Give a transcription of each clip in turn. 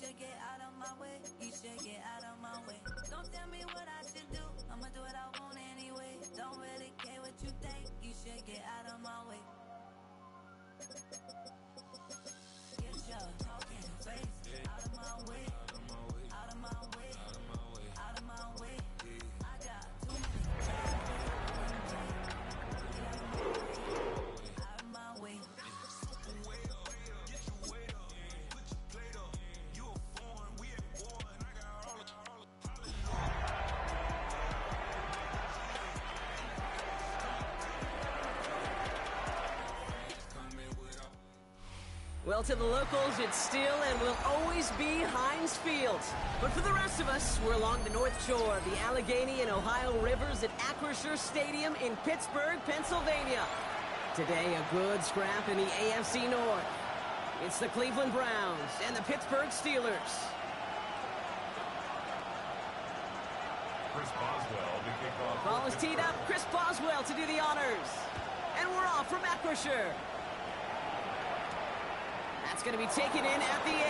should get out of my way. You should get out of my way. Don't tell me what I should do. I'ma do what I want anyway. Don't really care what you think. You should get out of my way. Get your talking face out of my way. Out of my way. Out of my way. I got too many out of my way. Well, to the locals, it's still and will always be Heinz Field. But for the rest of us, we're along the North Shore, the Allegheny and Ohio rivers at Acrisure Stadium in Pittsburgh, Pennsylvania. Today, a good scrap in the AFC North. It's the Cleveland Browns and the Pittsburgh Steelers. Chris Boswell to kick off. Ball is teed up. Chris Boswell to do the honors. And we're off from Acrisure. That's going to be taken in at the 8.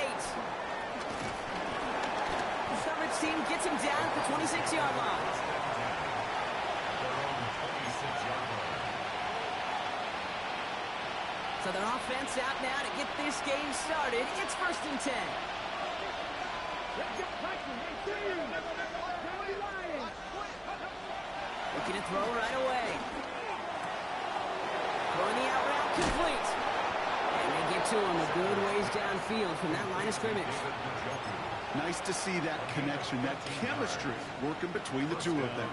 The Stubbridge team gets him down at the 26-yard line. So their offense out now to get this game started. It's 1st and 10. Looking to throw right away. Throwing the out route complete. And they get to him a good ways downfield from that line of scrimmage. Nice to see that connection, that chemistry working between the two of them.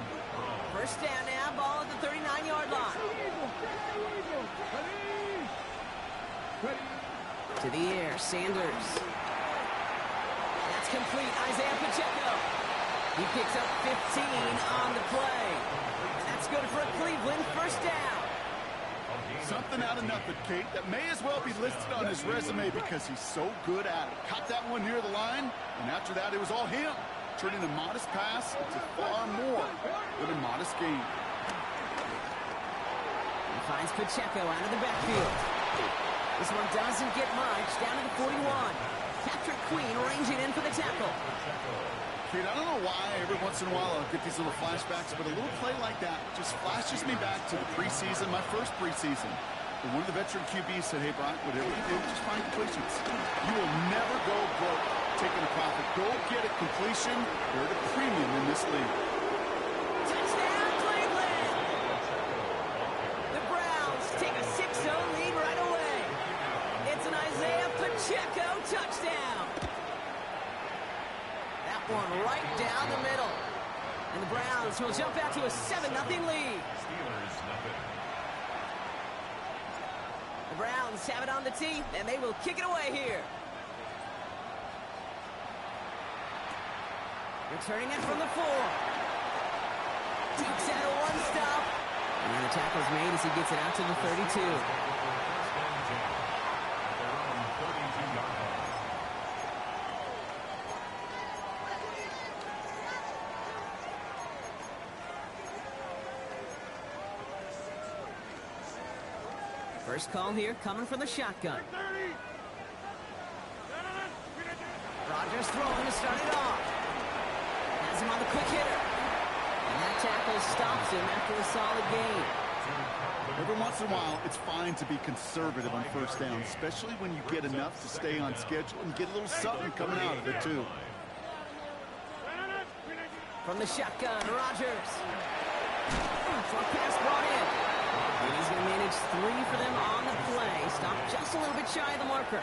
First down now, ball at the 39-yard line. To the air, Sanders. That's complete, Isaiah Pacheco. He picks up 15 on the play. That's good for a Cleveland first down. Something out of nothing, Kate, that may as well be listed on his resume because he's so good at it. Caught that one near the line, and after that, it was all him, turning a modest pass into far more than a modest gain. He finds Pacheco out of the backfield. This one doesn't get much, down to the 41. Patrick Queen ranging in for the tackle. Kate, I don't know why every once in a while I'll get these little flashbacks, but a little play like that just flashes me back to the preseason, my first preseason. And one of the veteran QBs said, hey, Brock, whatever you do, just find completions. You will never go broke taking a profit. Go get a completion. You're at a premium in this league. Touchdown, Cleveland! The Browns take a 6-0 lead right away. It's an Isaiah Pacheco touchdown. One right down the middle. And the Browns will jump out to a 7-0 lead. Steelers nothing. The Browns have it on the tee, and they will kick it away here. Returning it from the 4. Takes out a one-stop. And the tackle's made as he gets it out to the 32. First call here coming from the shotgun. Rodgers throwing to start it off. Has him on the quick hitter. And that tackle stops him after a solid gain. Every once in a while, it's fine to be conservative on first down, especially when you get enough to stay on schedule and get a little something coming out of it, too. From the shotgun, Rodgers. Short pass brought in. And he's going to manage 3 for them on the play. Stop just a little bit shy of the marker.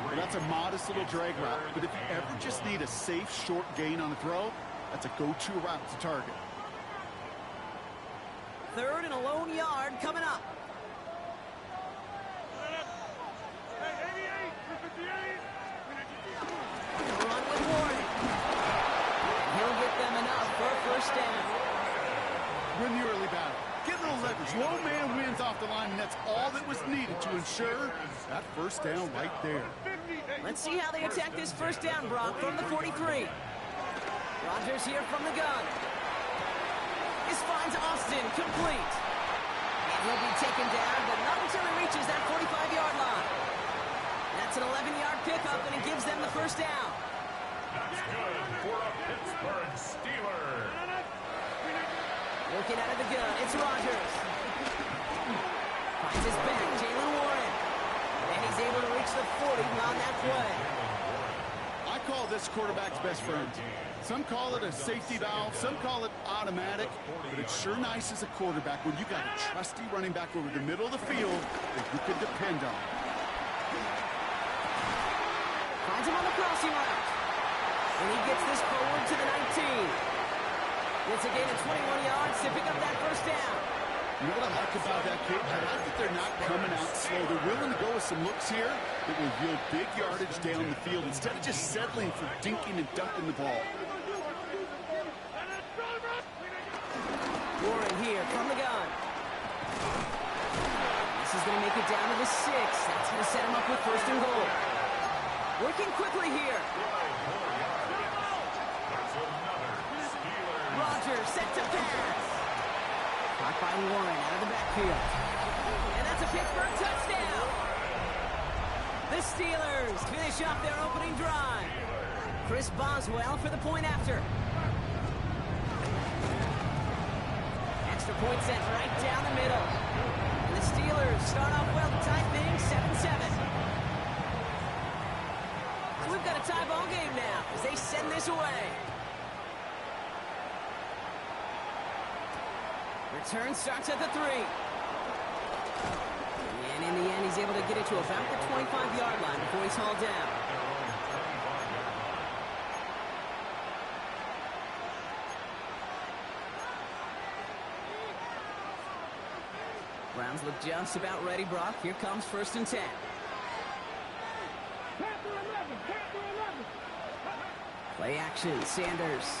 Well, that's a modest little drag route, but if you ever just need a safe, short gain on a throw, that's a go-to route to target. 3rd and a lone yard coming up. Run with Warren. He'll get them enough for a first down. Win the early battle. Get a little leverage. Low man wins off the line, and that's all that was needed to ensure that first down right there. Let's see how they attack this first down, Brock, from the 43. Rodgers here from the gun. This finds Austin complete. And he'll be taken down, but not until he reaches that 45-yard line. That's an 11-yard pickup, and it gives them the first down. That's good for a Pittsburgh Steeler. Working out of the gun, it's Rodgers. Finds his back, Jaylen Warren. And he's able to reach the 40 on that play. I call this quarterback's best friend. Some call it a safety valve, some call it automatic, but it's sure nice as a quarterback when you got a trusty running back over the middle of the field that you can depend on. Finds him on the crossing route. And he gets this forward to the 19. It's a gain of 21 yards to pick up that first down. You know what I like about that kid? I like that they're not coming out slow. They're willing to go with some looks here that will yield big yardage down the field instead of just settling for dinking and dunking the ball. Warren here from the gun. This is going to make it down to the 6. That's going to set him up with first and goal. Working quickly here. Rodgers set to pass. Caught by Warren out of the backfield. And that's a Pittsburgh touchdown. The Steelers finish off their opening drive. Chris Boswell for the point after. Extra point set right down the middle. And the Steelers start off well to tie things 7-7. So we've got a tie ball game now as they send this away. Return starts at the 3. And in the end, he's able to get it to about the 25-yard line before he's hauled down. Browns look just about ready, Brock. Here comes first and 10. Play action, Sanders.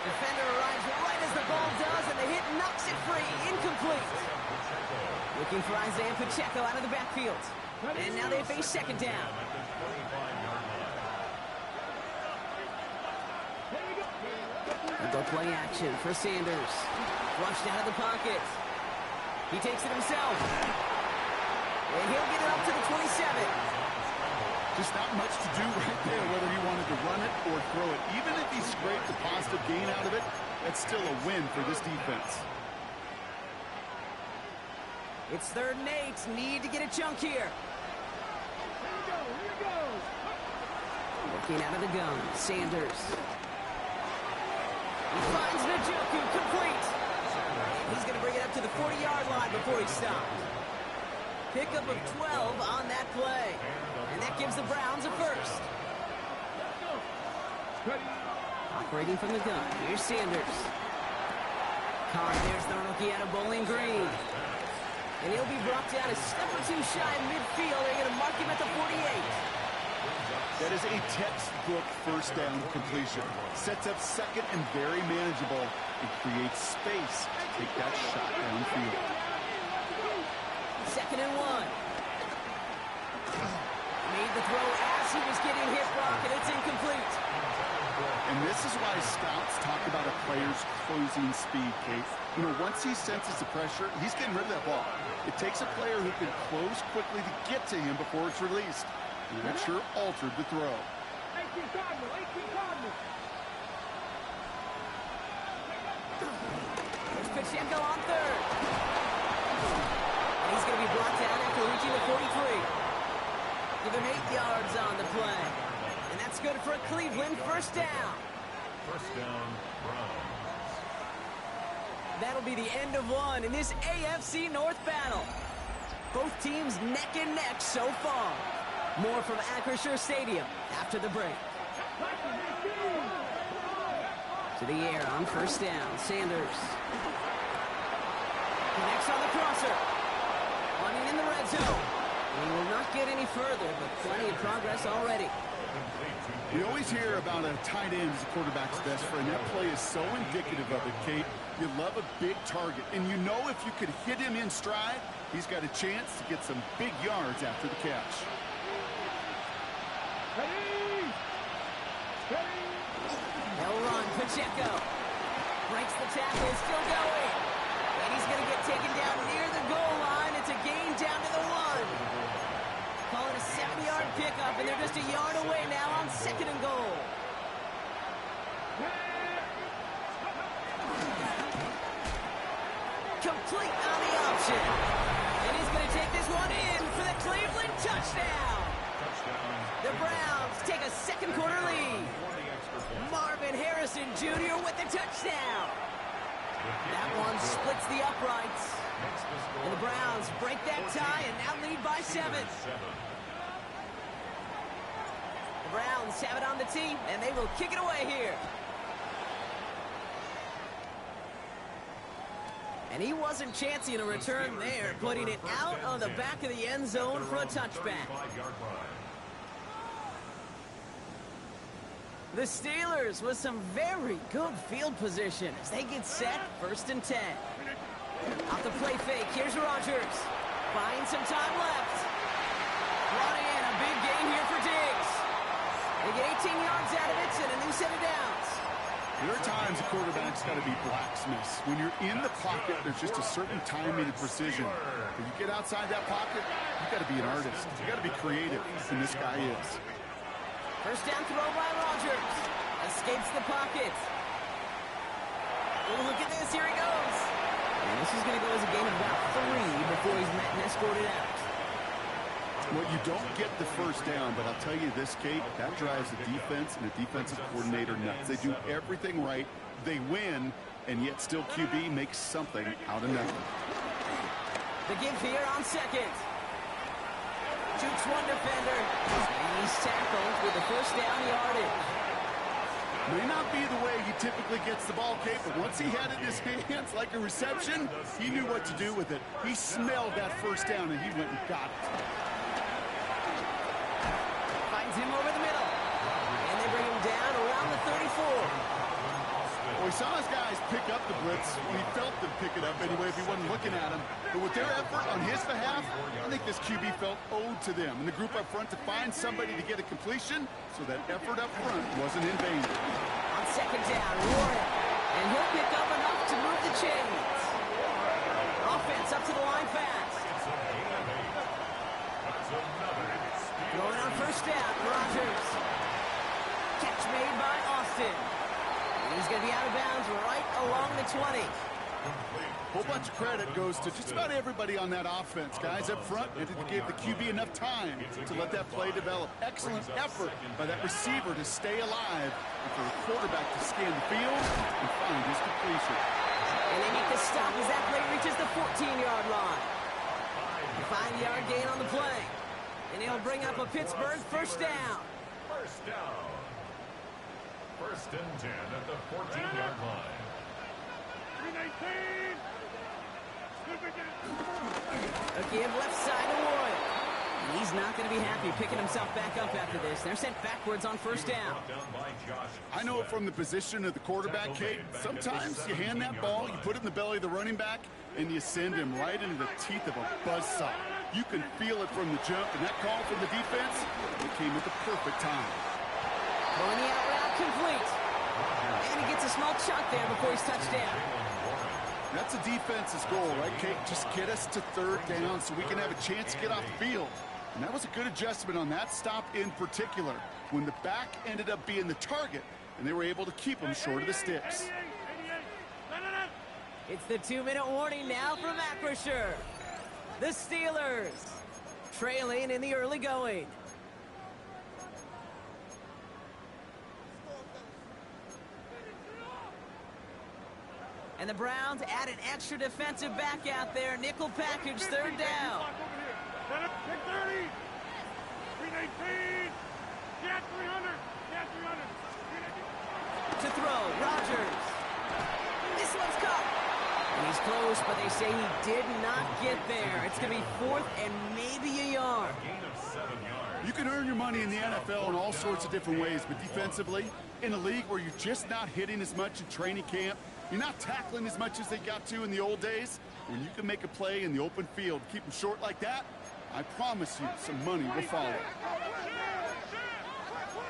Defender arrives right as the ball does, and the hit knocks it free. Incomplete. Looking for Isaiah Pacheco out of the backfield. And now they face second down. And they'll play action for Sanders. Flushed out of the pocket. He takes it himself. And he'll get it up to the 27. Just not much to do right there, whether he wanted to run it or throw it. Even if he scraped a positive gain out of it, that's still a win for this defense. It's 3rd and 8. Need to get a chunk here. Working out of the gun, Sanders. He finds Njoku complete. He's going to bring it up to the 40-yard line before he stops. Pickup of 12 on that play. And that gives the Browns a first. Operating from the gun. Here's Sanders. Caught. There's the rookie out of Bowling Green. And he'll be brought down a step or two shy of midfield. They're going to mark him at the 48. That is a textbook first down completion. Sets up second and very manageable. It creates space to take that shot downfield. 2nd and 1. Made the throw as he was getting hit, Brock, and it's incomplete. And this is why scouts talk about a player's closing speed, Kate. You know, once he senses the pressure, he's getting rid of that ball. It takes a player who can close quickly to get to him before it's released. And that sure altered the throw. There's Pacheco on 3rd. And he's going to be brought down after reaching the 43. Give him 8 yards on the play. And that's good for a Cleveland first down. First down, Browns. That'll be the end of one in this AFC North battle. Both teams neck and neck so far. More from Acrisure Stadium after the break. To the air on first down. Sanders. Connects on the crosser. Running in the red zone. He will not get any further, but plenty of progress already. We always hear about a tight end as a quarterback's best friend. That play is so indicative of it, Kate. You love a big target, and you know if you could hit him in stride, he's got a chance to get some big yards after the catch. They'll run. Pacheco breaks the tackle, still going. And he's going to get taken down near the goal line. It's a gain 9-yard pickup, and they're just a yard away now on 2nd and goal. Complete on the option. And he's going to take this one in for the Cleveland touchdown. The Browns take a second quarter lead. Marvin Harrison Jr. with the touchdown. That one splits the uprights. And the Browns break that tie and now lead by 7. The Browns have it on the tee, and they will kick it away here. And he wasn't chancing a return there, putting it out on the back of the end zone for a touchback. The Steelers with some very good field position as they get set, 1st and 10. Off the play fake, here's Rodgers. Finds some time left. Brought in a big gain here for Diggs. They get 18 yards out of it and a new set of downs. There are times a quarterback's got to be blacksmiths. When you're in the pocket, there's just a certain timing and precision. When you get outside that pocket, you got to be an artist. You got to be creative, and this guy is. First down throw by Rodgers. Escapes the pocket. Oh, look at this. Here he goes. And this is going to go as a gain of about 3 before he's met and escorted out. Well, you don't get the first down, but I'll tell you this, Kate, that drives the defense and the defensive coordinator nuts. They do everything right. They win, and yet still QB makes something out of nothing. The give here on 2nd. Jukes one defender. And he's tackled with the first down yardage. May not be the way he typically gets the ball, Kate, but once he had it in his hands like a reception, he knew what to do with it. He smelled that first down, and he went and got it. Finds him over the middle. And they bring him down around the 34. Well, we saw his guys pick up the blitz. We felt them pick it up anyway if he wasn't looking at him. But with their effort on his behalf, I think this QB felt owed to them. And the group up front to find somebody to get a completion, so that effort up front wasn't in vain. On 2nd down, Warren. And he'll pick up enough to move the chains. Offense up to the line fast. Going on 1st down, Rodgers. Catch made by Austin. He's going to be out of bounds right along the 20. Whole bunch of credit goes to just about everybody on that offense. Guys up front, they gave the QB enough time to let that play develop. Excellent effort by that receiver to stay alive and for the quarterback to scan the field and find his completion. And they make the stop as that play reaches the 14-yard line. A 5-yard gain on the play. And he'll bring up a Pittsburgh first down. First down. 1st and 10 at the 14-yard line. 319. A give left side to Warren. And he's not going to be happy picking himself back up after this. They're sent backwards on 1st down. I know it from the position of the quarterback, Kate. Sometimes you hand that ball, you put it in the belly of the running back, and you send him right into the teeth of a buzzsaw. You can feel it from the jump, and that call from the defense, it came at the perfect time. Going the out route complete. And he gets a small chunk there before he's touched down. That's a defense's goal, right, Kate? Just get us to 3rd down so we can have a chance to get off the field. And that was a good adjustment on that stop in particular, when the back ended up being the target, and they were able to keep him short of the sticks. It's the 2-minute warning now from Acrisure. The Steelers trailing in the early going. And the Browns add an extra defensive back out there. Nickel package, 3rd down. Pick 30. 319. Yeah, 300. Yeah, 300. To throw, Rodgers. This one's caught. And he's close, but they say he did not get there. It's going to be 4th and maybe a yard. You can earn your money in the NFL in all sorts of different ways, but defensively, in a league where you're just not hitting as much in training camp, you're not tackling as much as they got to in the old days, when you can make a play in the open field, keep them short like that, I promise you some money will follow.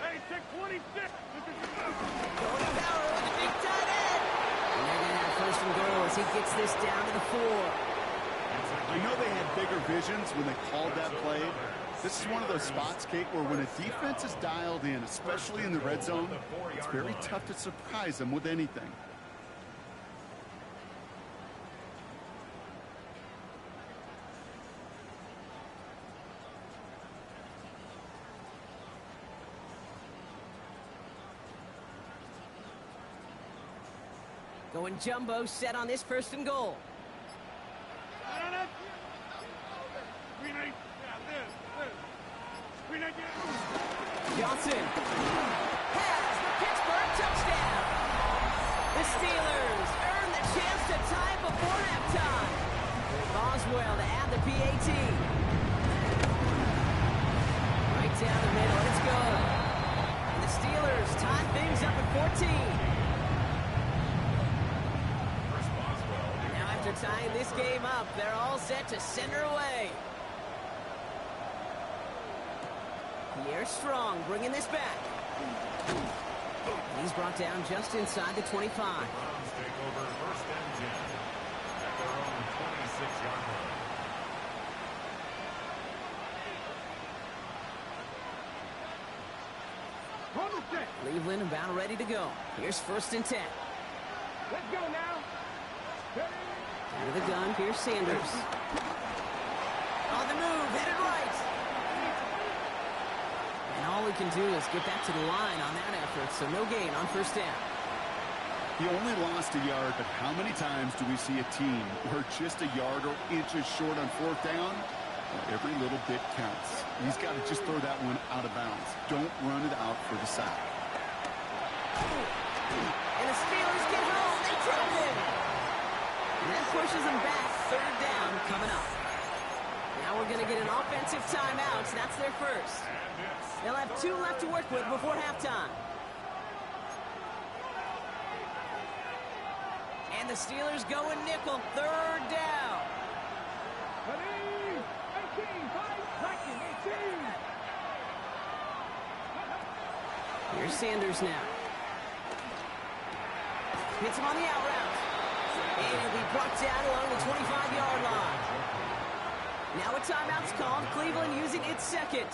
Hey, 626. Going power with the big tight end. And they're going to have 1st and goal as he gets this down to the 4. I know they had bigger visions when they called that play. This is one of those spots, Kate, where when a defense is dialed in, especially in the red zone, it's very tough to surprise them with anything. Going jumbo set on this first and goal. Johnson has the Pittsburgh touchdown. The Steelers earn the chance to tie before halftime. Boswell to add the PAT. Right down the middle, it's good. And the Steelers tie things up at 14. Now after tying this game up, they're all set to send her away. Pierre Strong bringing this back. He's brought down just inside the 25. The Browns take over first and 10 at their own 26-yard line. Cleveland about ready to go. Here's first and 10. Let's go now. Out of the gun, here's Sanders. On the move, headed right. And all we can do is get back to the line on that effort, so no gain on first down. He only lost a yard, but how many times do we see a team where just a yard or inches short on fourth down? Well, every little bit counts. He's got to just throw that one out of bounds. Don't run it out for the sack. And the Steelers get home. They drop him. And that pushes them back. Third down coming up. Now we're going to get an offensive timeout. That's their first. They'll have 2 left to work with before halftime. And the Steelers go in nickel. Third down. Here's Sanders now. Hits him on the out route. And he'll be brought down along the 25-yard line. Now a timeout's called. Cleveland using its second.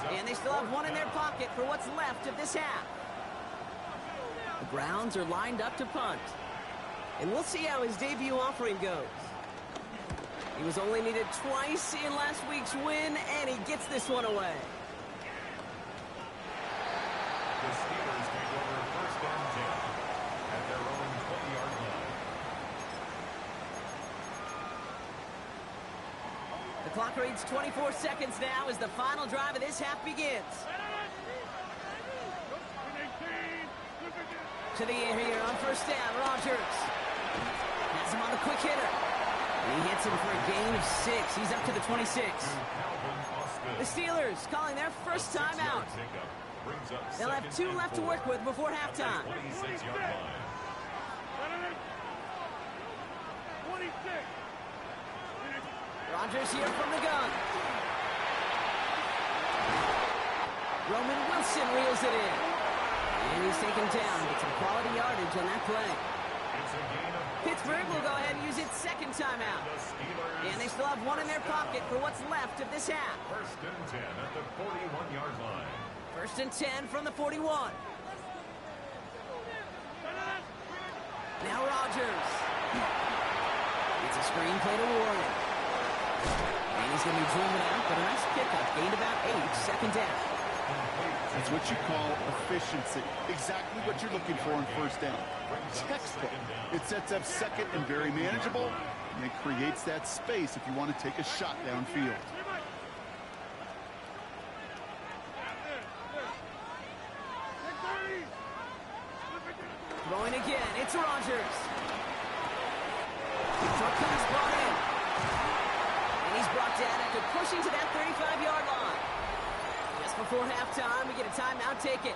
And they still have 1 in their pocket for what's left of this half. The Browns are lined up to punt. And we'll see how his debut offering goes. He was only needed twice in last week's win, and he gets this one away. The Steelers take over first and 10 at their own 20-yard line. The clock reads 24 seconds now as the final drive of this half begins. To the air here on first down, Rodgers. Has him on the quick hitter. And he hits him for a gain of 6. He's up to the 26. The Steelers calling their first timeout. They'll have 2 left to work with before halftime. 26-yard line. 26. Rodgers here from the gun. Roman Wilson reels it in. And he's taken down with some quality yardage on that play. Pittsburgh will go ahead and use its second timeout. And they still have 1 in their pocket for what's left of this half. First and 10 at the 41-yard line. First and 10 from the 41. Now Rodgers. It's a screen play to Warren. And he's going to be driven out, but a nice pickup. Gained about 8, second down. That's what you call efficiency. Exactly what you're looking for in first down. Textbook. It sets up second and very manageable, and it creates that space if you want to take a shot downfield. Throwing again, it's Rodgers. Trucker's brought in. And he's brought down after pushing to that 35-yard line. Just before halftime, we get a timeout taken.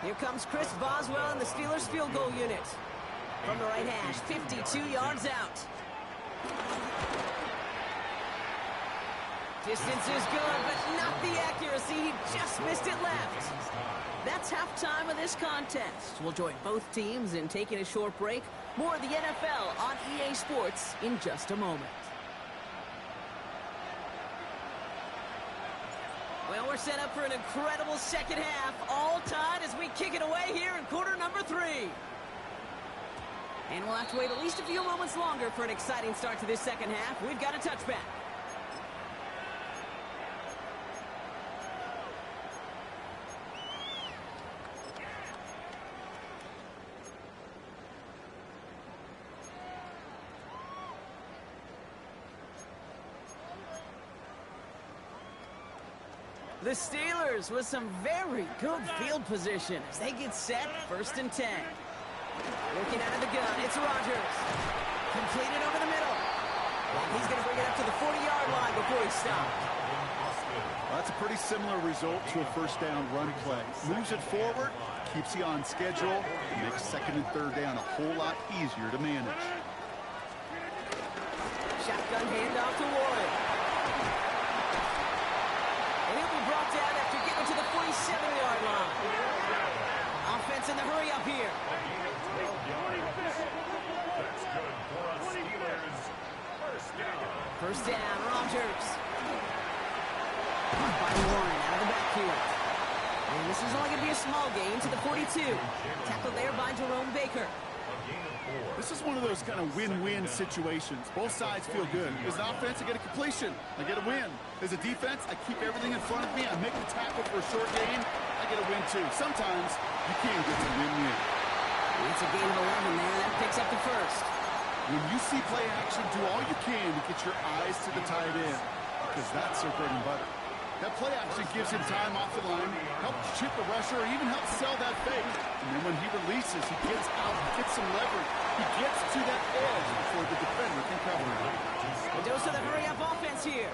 Here comes Chris Boswell and the Steelers field goal unit. From the right hash, 52 yards out. Distance is good, but not the accuracy. He just missed it left. That's halftime of this contest. We'll join both teams in taking a short break. More of the NFL on EA Sports in just a moment. Well, we're set up for an incredible second half. All tied as we kick it away here in quarter number 3. And we'll have to wait at least a few moments longer for an exciting start to this second half. We've got a touchback. The Steelers with some very good field position as they get set, 1st and 10. Looking out of the gun, it's Rodgers. Completed over the middle. And he's going to bring it up to the 40-yard line before he stops. Well, that's a pretty similar result to a first down run play. Moves it forward, keeps you on schedule, and makes 2nd and 3rd down a whole lot easier to manage. Shotgun handoff to Warren. And he'll be brought down after getting to the 47-yard line. Offense in the hurry up here. First down, Rodgers. By Warren out of the backfield. And this is only going to be a small gain to the 42. Tackled there by Jerome Baker. This is one of those kind of win-win situations. Both sides feel good. As an offense, I get a completion. I get a win. As a defense, I keep everything in front of me. I make the tackle for a short gain. I get a win, too. Sometimes you can get to win-win. It's a gain of 11 there. That picks up the first. When you see play action, do all you can to get your eyes to the tight end, because that's their bread and butter. That play action gives him time off the line, helps chip the rusher, or even helps sell that fake. And then when he releases, he gets out, gets some leverage. He gets to that edge before the defender can cover him. A dose of the hurry-up offense here.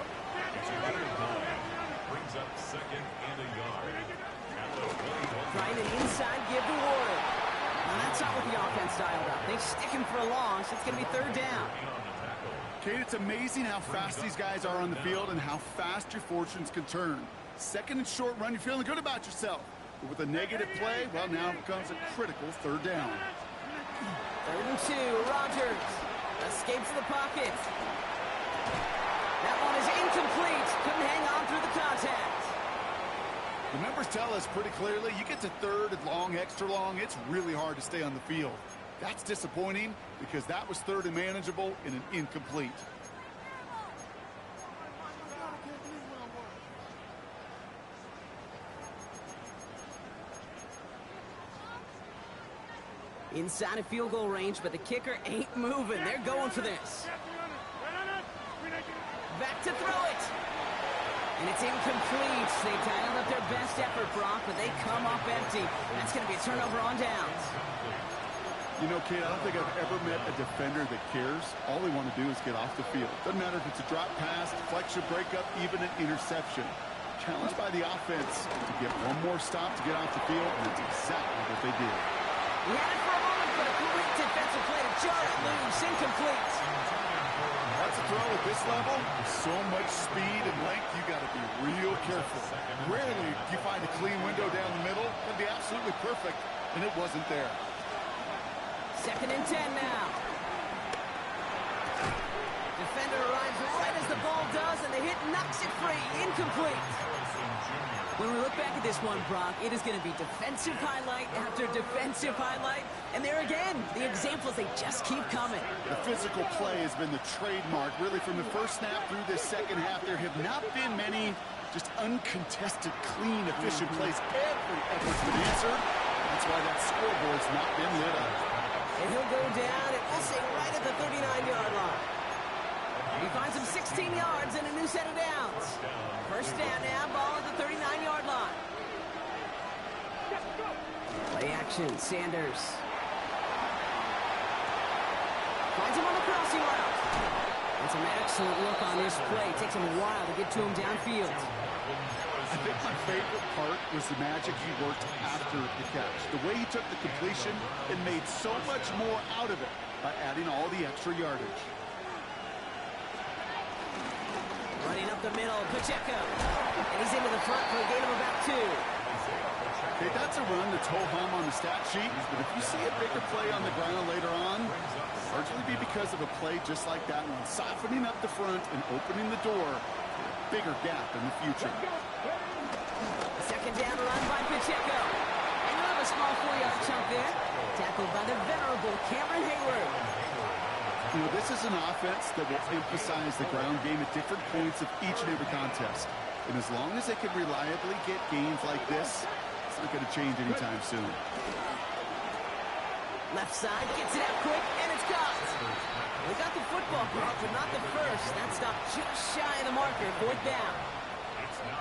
Brings up 2nd and a yard. Trying an inside give to Warren. Now that's not what the offense dialed up. They stick him for a long, so it's going to be 3rd down. Kate, it's amazing how fast these guys are on the field and how fast your fortunes can turn. 2nd and short run, you're feeling good about yourself. But with a negative play, well, now comes a critical 3rd down. 3rd and 2, Rodgers escapes the pocket. That one is incomplete. Couldn't hang on through the contact. The numbers tell us pretty clearly, you get to 3rd and long, extra long, it's really hard to stay on the field. That's disappointing because that was 3rd and manageable in an incomplete. Inside of field goal range, but the kicker ain't moving. They're going for this. Back to throw it. And it's incomplete. They dialed up their best effort, Brock, but they come up empty. That's going to be a turnover on downs. You know, Kate, I don't think I've ever met a defender that cares. All they want to do is get off the field. Doesn't matter if it's a drop pass, deflection, breakup, even an interception. Challenged by the offense to get one more stop to get off the field, and that's exactly what they did. We had it for a moment, but a great defensive play to jar it loose. Incomplete. That's a throw at this level. With so much speed and length, you got to be real careful. Rarely do you find a clean window down the middle. It'd be absolutely perfect, and it wasn't there. 2nd and 10 now. Defender arrives right as the ball does, and the hit knocks it free. Incomplete. When we look back at this one, Brock, it is going to be defensive highlight after defensive highlight. And there again, the examples, they just keep coming. The physical play has been the trademark, really, from the first snap through this second half. There have not been many just uncontested, clean, efficient plays. Every effort's been answered. That's why that scoreboard's not been lit up. And he'll go down, and we'll say right at the 39-yard line. He finds him 16 yards and a new set of downs. First down now, ball at the 39-yard line. Play action, Sanders. Finds him on the crossing route. That's an excellent look on this play. Takes him a while to get to him downfield. I think my favorite part was the magic he worked after the catch. The way he took the completion and made so much more out of it by adding all the extra yardage. Running up the middle, Pacheco. And he's into the front for a gain of about 2. Okay, that's a run that's ho-hum on the stat sheet, but if you see a bigger play on the ground later on, it'll largely be because of a play just like that one, softening up the front and opening the door for a bigger gap in the future. Second down run by Pacheco. And you'll have a small 4-yard chunk there. Tackled by the venerable Cameron Hayward. You know, this is an offense that will emphasize the ground game at different points of each and every contest. And as long as they can reliably get gains like this, it's not going to change anytime soon. Left side, gets it out quick, and it's caught. They got the football caught, but not the first. That stopped just shy of the marker. 4th down.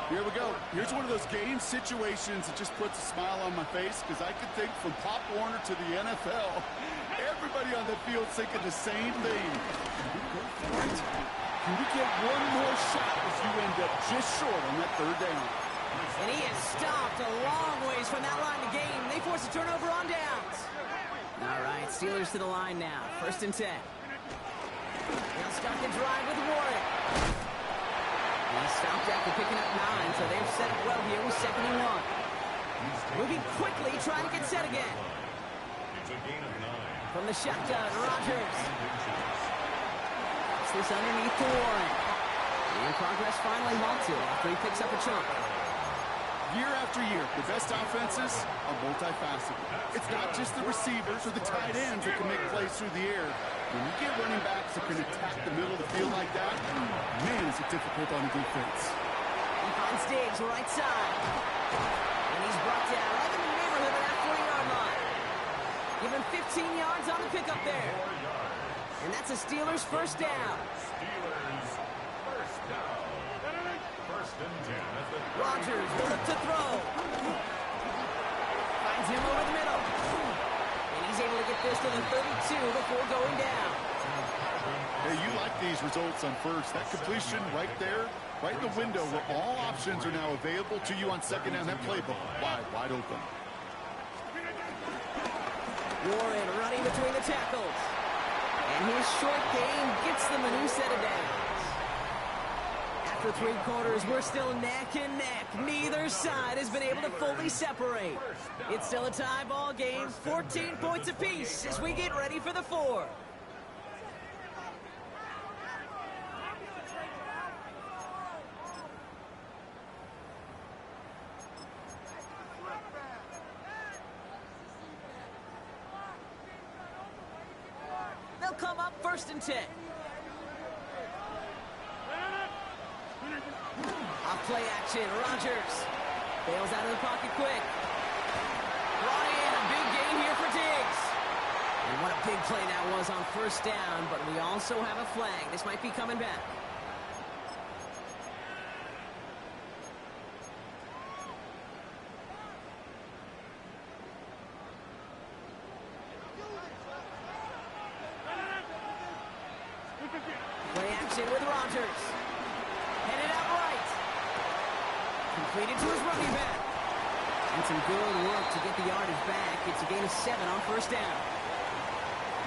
Here we go. Here's one of those game situations that just puts a smile on my face because I could think from Pop Warner to the NFL, everybody on the field thinking the same thing. Can we go for it? Can we get one more shot as you end up just short on that 3rd down? And he is stopped a long ways from that line to gain. They force a turnover on downs. All right, Steelers to the line now. 1st and 10. They'll start the drive with Warren. He stopped after picking up 9, so they've set up well here with 2nd and 1. Moving quickly, trying to get set again. It's a gain of 9. From the shotgun, Rodgers. Puts this underneath to Warren. And progress finally halted after he picks up a chunk. Year after year, the best offenses are multifaceted. It's not just the receivers or the tight ends that can make plays through the air. When you get running backs that can attack the middle of the field like that, man, is it difficult on the defense. He finds Diggs, right side. And he's brought down right in the neighborhood of that 40-yard line. Give him 15 yards on the pickup there. And that's a Steelers 1st down. Steelers first down. 1st and 10 at the Rodgers will look to throw. Finds him over the middle. And he's able to get this to the 32 before going down. Hey, you like these results on 1st. That completion right there, right in the window where all options are now available to you on 2nd down. That playbook wide open. Warren running between the tackles. And his short game gets them a new set of downs. After 3 quarters, we're still neck and neck. Neither side has been able to fully separate. It's still a tie ball game, 14 points apiece as we get ready for the 4th. They'll come up 1st and 10. Off play action, Rodgers. Bails out of the pocket quick. Brought in, a big gain here for Diggs. And what a big play that was on 1st down, but we also have a flag. This might be coming back. Play action with Rodgers. Headed out right. Completed to his running back. And some good work to get the yardage back. It's a gain of 7 on 1st down.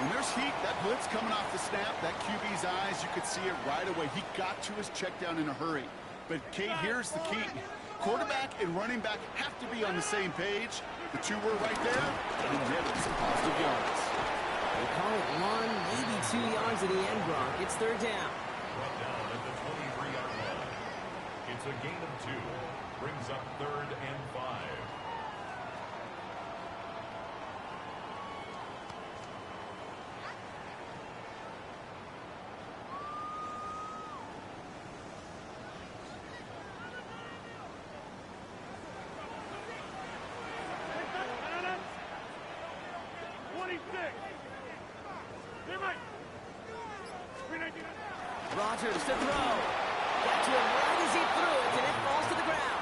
When there's heat, that blitz coming off the snap, that QB's eyes, you could see it right away. He got to his check down in a hurry. But, Kate, here's the key. Quarterback and running back have to be on the same page. The 2 were right there, and yet some positive yards. They call it 1, maybe 2 yards at the end, Gronk. It's 3rd down. Brought down at the 23-yard line. It's a gain of 2. Brings up 3rd and 5. Rodgers to throw. Got to him right as he threw it, and it falls to the ground.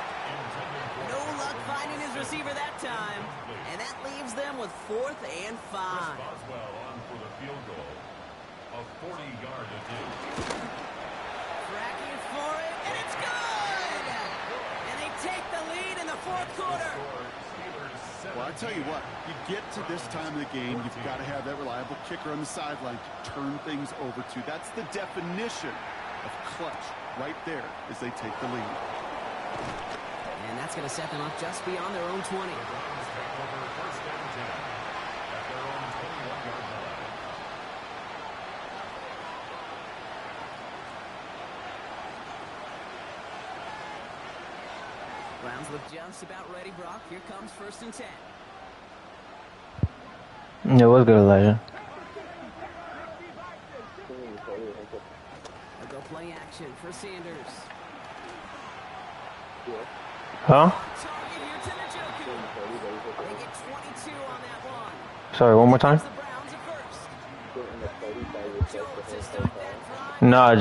No luck finding his receiver that time, and that leaves them with 4th and 5. Boswell on for the field goal. A 40-yard attempt. Tracking for it, and it's good! And they take the lead in the 4th quarter. Well, I tell you what, you get to this time of the game, you've got to have that reliable kicker on the sideline to turn things over to. That's the definition of clutch right there as they take the lead. And that's going to set them up just beyond their own 20. Take over first and 10 at their own 21-yard line. Browns look just about ready, Brock. Here comes first and 10. Yeah, what's good, Elijah? They'll go play action for Sanders. Huh? Target here to Njoku. They get 22 on that one. Sorry, one more time? The Browns at first. Joe to start that drive. No, I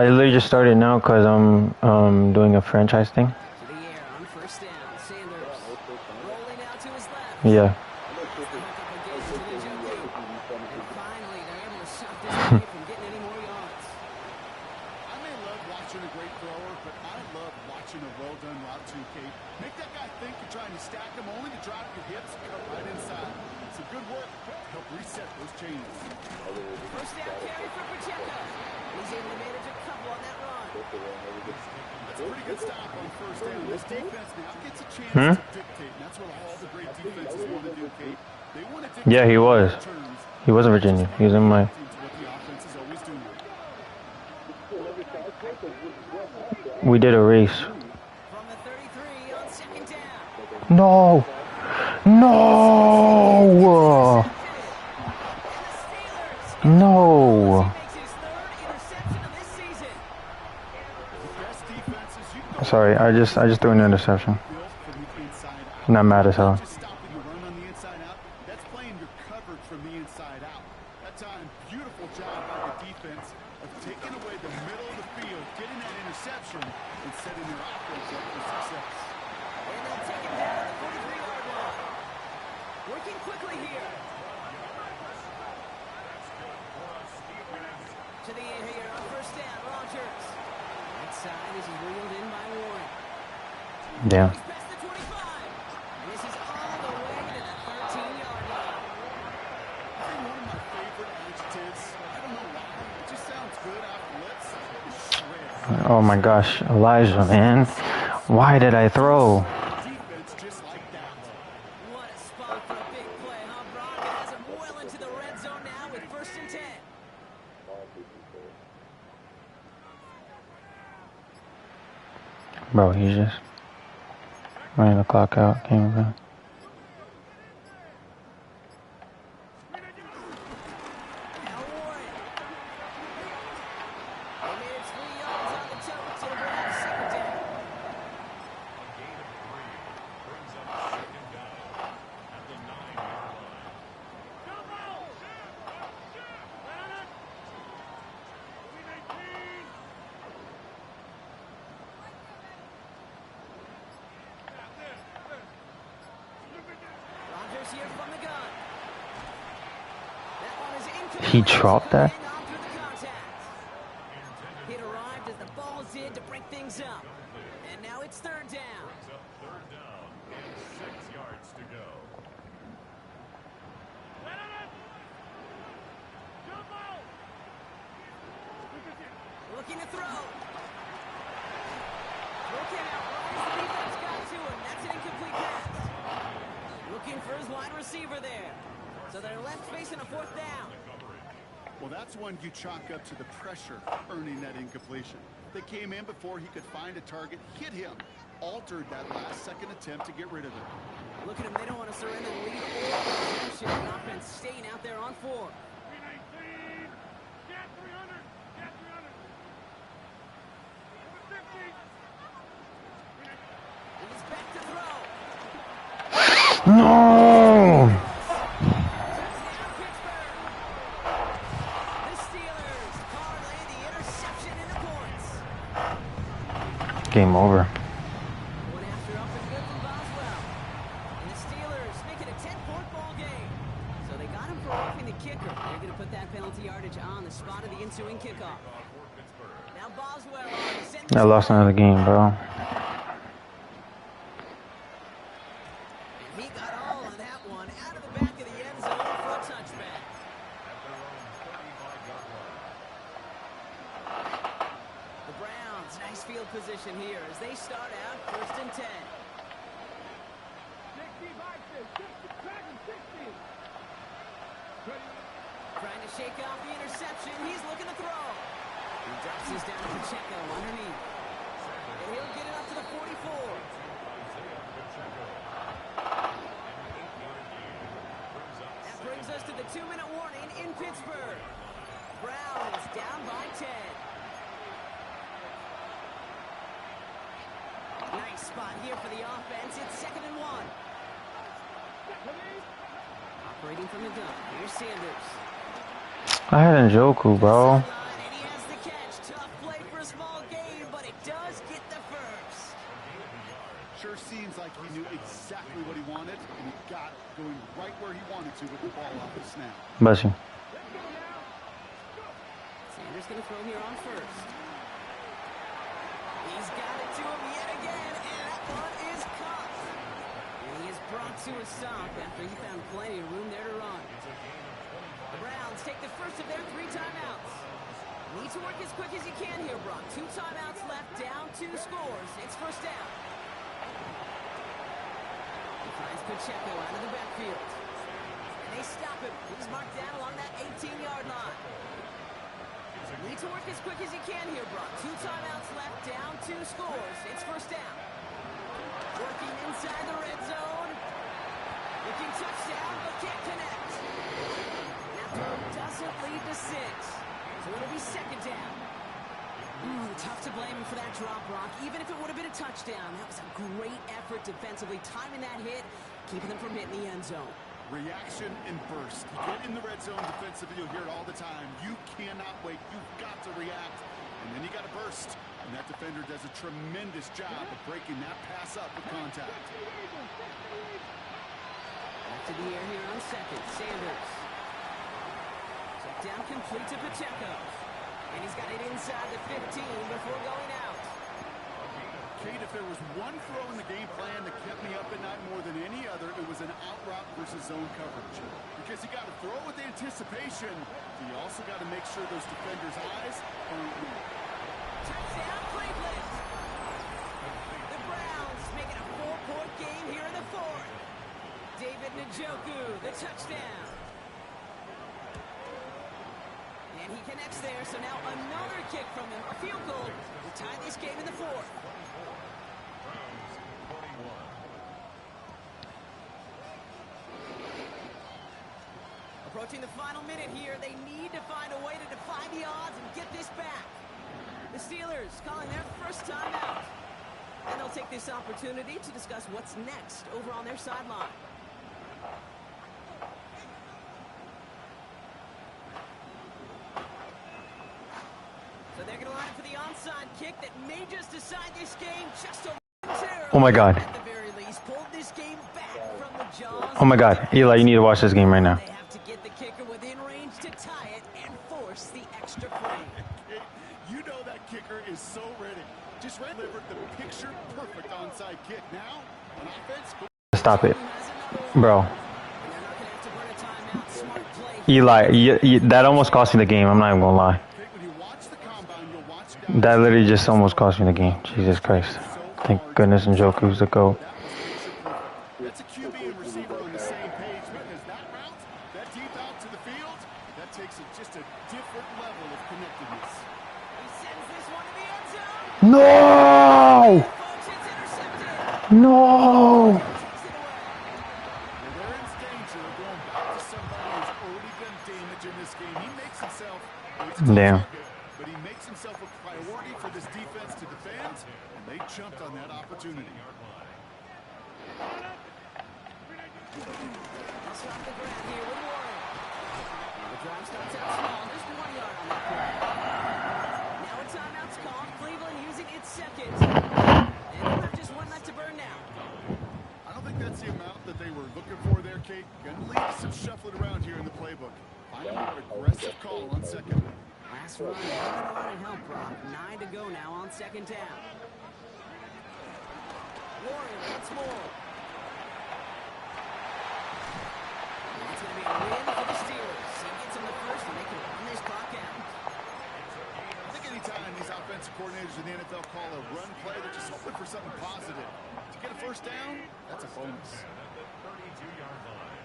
literally just started now because I'm doing a franchise thing. To the air on first down. Sanders rolling out to his left. Yeah. And finally, they're able to shut this away from getting any more yards. I may love watching a great thrower, but I love watching a well-done route too, Kate. Make that guy think you're trying to stack him only to drop your hips and cut right inside. Some good work to help reset those chains. First down carry for Pacheco. He's able to manage a couple on that run. That's a pretty good stop on first down. This defense now gets a chance to dictate, and that's what all the great defenses want to do, Kate. They want to dictate. Yeah, he was. Terms. He was in Virginia. He was in my... What the offense is always doing. We did a race. From the 33 on second down. No! No! No! Makes his third interception of this season. Best defenses, you can go Sorry, I just threw an interception. built from the inside out. Not mad as hell. Just stopping the run on the inside out. That's playing your coverage from the inside out. That time, beautiful job by the defense of taking away the middle of the field, getting that interception, and setting their offense up for success. And they'll take him down at the 43-yard line. Working quickly here. To the air here on first down, Rodgers. Outside as he's reeled in by Warren. Damn. He's past the 25. And this is all the way to the 13-yard line. I think one of my favorite adjectives, I don't know why, it just sounds good off the lips, is shred. Oh my gosh, Elijah, man. Why did I throw? Defense just like that. What a spot for a big play, huh, Brock? It has him well into the red zone now with first and 10. Bro, he just ran the clock out, came back. Now Warren. They made it 3 yards on the toe to the Browns' second down. A gain of 3 brings up second down at the 9-yard line. Rodgers here from the gun. That one is incomplete. He dropped that? Hang on through the contact. It arrived as the ball's in to break things up. And now it's third down. Brings up third down and 6 yards to go. Looking to throw. Looking out. The defense got to him. That's an incomplete pass. Looking for his wide receiver there. So they're left facing a fourth down. Well, that's one you chalk up to the pressure earning that incompletion. They came in before he could find a target, hit him, altered that last-second attempt to get rid of it. Look at them. They don't want to surrender the lead or possession. The offense staying out there on 4. He's back to throw. No! The Steelers parlay the interception into points. Game over. One after up and good from Boswell. And the Steelers make it a 10-point ball game. So they got him for roughing the kicker. They're going to put that penalty yardage on the spot of the ensuing kickoff. Now Boswell on the send. I lost another game, bro. And he got all of that one out of the back of the end zone for a touchback. At their own 35-yard line. position here as they start out 1st and 10. 60. Trying to shake off the interception. He's looking to throw. He drops this down to Pacheco underneath. And he'll get it up to the 44. That brings us to the 2-minute warning in Pittsburgh. Browns down by 10. Nice spot here for the offense. It's 2nd and 1. Operating from the gun. Here's Sanders. I had Njoku, bro. And he has the catch. Tough play for a small gain, but it does get the first. Sure seems like he knew exactly what he wanted, and he got going right where he wanted to with the ball off the snap. Bless you. Sanders going to throw here on 1st. He's got it to him yet again, and that one is caught. And he is brought to a stop after he found plenty of room there to run. The Browns take the first of their 3 timeouts. Need to work as quick as he can here, Brock. 2 timeouts left, down 2 scores. It's 1st down. He finds Pacheco out of the backfield. And they stop him. He's marked down along that 18-yard line. Need to work as quick as he can here, Brock. 2 timeouts left, down 2 scores. It's 1st down. Working inside the red zone. Looking touchdown, but can't connect. Doesn't lead to 6. So it'll be 2nd down. Tough to blame him for that drop, Brock. Even if it would have been a touchdown, that was a great effort defensively, timing that hit, keeping them from hitting the end zone. Reaction and burst. You get in the red zone defensively, you'll hear it all the time. You cannot wait. You've got to react. And then you got to burst. And that defender does a tremendous job of breaking that pass up with contact. Back to the air here on 2nd. Sanders. Down complete to Pacheco. And he's got it inside the 15 before going out. Kate, if there was one throw in the game plan that kept me up at night more than any other, it was an out route versus zone coverage. Because you got to throw with anticipation, but you also got to make sure those defenders' eyes are on you. Touchdown, Cleveland! The Browns making a 4-point game here in the 4th. David Njoku, the touchdown. And he connects there, so now another kick from him, a field goal to tie this game in the 4th. Approaching the final minute here, they need to find a way to defy the odds and get this back. The Steelers calling their first time out. And they'll take this opportunity to discuss what's next over on their sideline. So they're going to line up for the onside kick that may just decide this game just a Oh my God. At the very least, pulled this game back from the jaws. Oh my God. Eli, you need to watch this game right now. They have to get the kicker within range to tie it and force the extra point. You know that kicker is so ready. Just delivered the picture-perfect onside kick. Now, an offense. Stop it. Bro. Eli, that almost cost me the game. I'm not even going to lie. That literally just almost cost me the game. Jesus Christ. Thank goodness Njoku's the GOAT. That's a QB and receiver on the same page because that route, that deep out to the field, that takes just a different level of connectedness. He sends this one to the end zone. No! Folks, it's intercepted. No! They're in danger of going back to somebody who's already been damaged in this game. He makes himself Damn. but he makes himself a priority for this defense to defend, and they jumped on that opportunity. Let's stop the grab here with Warren. The drive starts out small, just 1 yard on that play. Now a timeout's called. Cleveland using its second. And they'll have just 1 left to burn now. I don't think that's the amount that they were looking for there, Kate. Gonna leave some shuffling around here in the playbook. Find a more aggressive call on second. Last run, not a lot of help, Brock. 9 to go now on 2nd down. Warren once more. And it's going to be a win for the Steelers. He gets them the first, and they can run this clock out. I think anytime these offensive coordinators in the NFL call a run play. They're just hoping for something positive. To get a first down, that's a bonus. At the 32-yard line.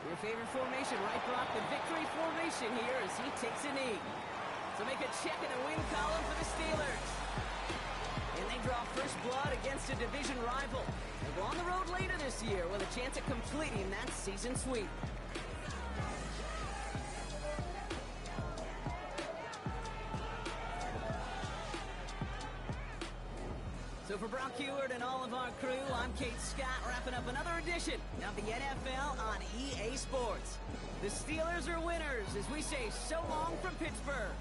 Your favorite formation, right, Brock? The victory formation here as he takes a knee. So make a check in the win column for the Steelers. And they draw first blood against a division rival. They go on the road later this year with a chance at completing that season sweep. So for Brock Huard and all of our crew, I'm Kate Scott, wrapping up another edition of the NFL on EA Sports. The Steelers are winners as we say so long from Pittsburgh.